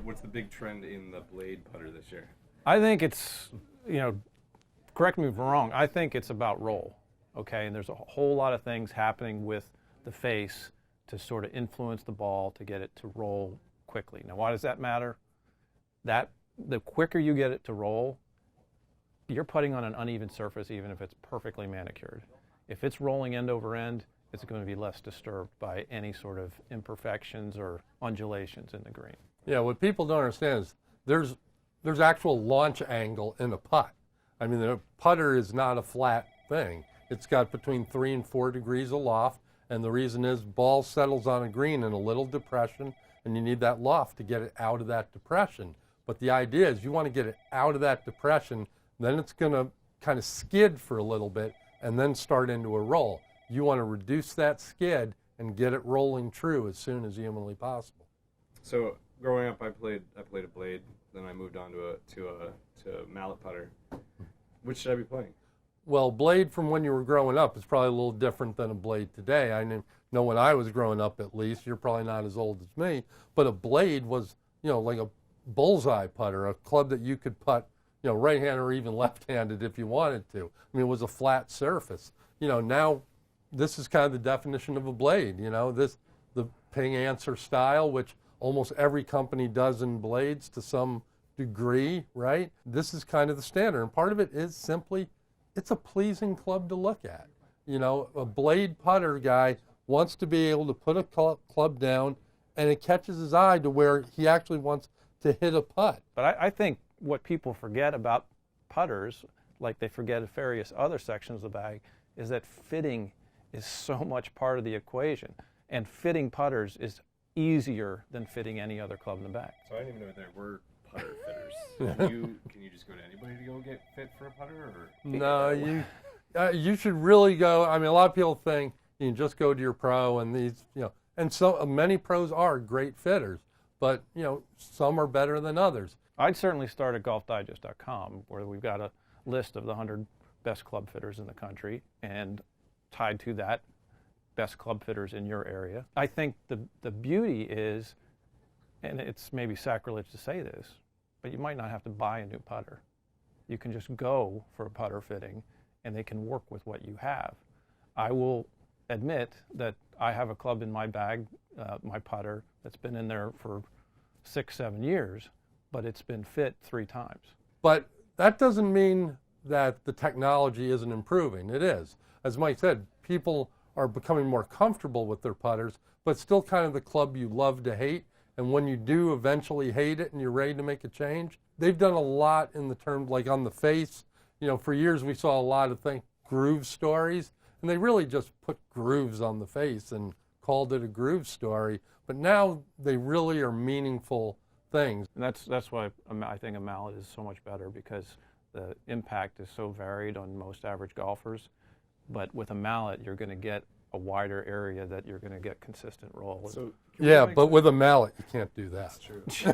what's the big trend in the blade putter this year? I think it's, correct me if I'm wrong, I think it's about roll, okay? And there's a whole lot of things happening with the face to sort of influence the ball to get it to roll quickly. Now, why does that matter? The quicker you get it to roll, you're putting on an uneven surface even if it's perfectly manicured. If it's rolling end over end, it's going to be less disturbed by any sort of imperfections or undulations in the green. Yeah, what people don't understand is there's actual launch angle in a putt. I mean, the putter is not a flat thing. It's got between 3 and 4 degrees aloft, and the reason is ball settles on a green in a little depression, and you need that loft to get it out of that depression. But the idea is you want to get it out of that depression, then it's going to kind of skid for a little bit and then start into a roll. You want to reduce that skid and get it rolling true as soon as humanly possible. So growing up, I played a blade. Then I moved on to a mallet putter. Which should I be playing? Well, blade from when you were growing up is probably a little different than a blade today. I know when I was growing up, at least, you're probably not as old as me, but a blade was, like a bullseye putter, a club that you could putt, right-handed or even left-handed if you wanted to. I mean, it was a flat surface. Now this is kind of the definition of a blade. The ping answer style, which almost every company does in blades to some degree, right? This is kind of the standard, and part of it is simply it's a pleasing club to look at. A blade putter guy wants to be able to put a club down and it catches his eye to where he actually wants to hit a putt. But I think what people forget about putters, like they forget of various other sections of the bag, is that fitting is so much part of the equation. And fitting putters is easier than fitting any other club in the bag. So I didn't even know there were putter fitters. Can you just go to anybody to go get fit for a putter? Or? No, you should really go. I mean, a lot of people think you can just go to your pro, and and so many pros are great fitters, but some are better than others. I'd certainly start at golfdigest.com, where we've got a list of the 100 best club fitters in the country, and tied to that, best club fitters in your area. I think the beauty is, and it's maybe sacrilege to say this, but you might not have to buy a new putter. You can just go for a putter fitting, and they can work with what you have. I will admit that I have a club in my bag, my putter, that's been in there for 6-7 years, but it's been fit 3 times. But that doesn't mean that the technology isn't improving. It is. As Mike said, people are becoming more comfortable with their putters, but still kind of the club you love to hate. And when you do eventually hate it and you're ready to make a change, they've done a lot in the terms, like on the face. For years we saw a lot of groove stories, and they really just put grooves on the face and called it a groove story. But now they really are meaningful things. And that's why I think a mallet is so much better, because the impact is so varied on most average golfers. But with a mallet, you're going to get a wider area that you're going to get consistent roll. So yeah, but with a mallet, you can't do that. That's true.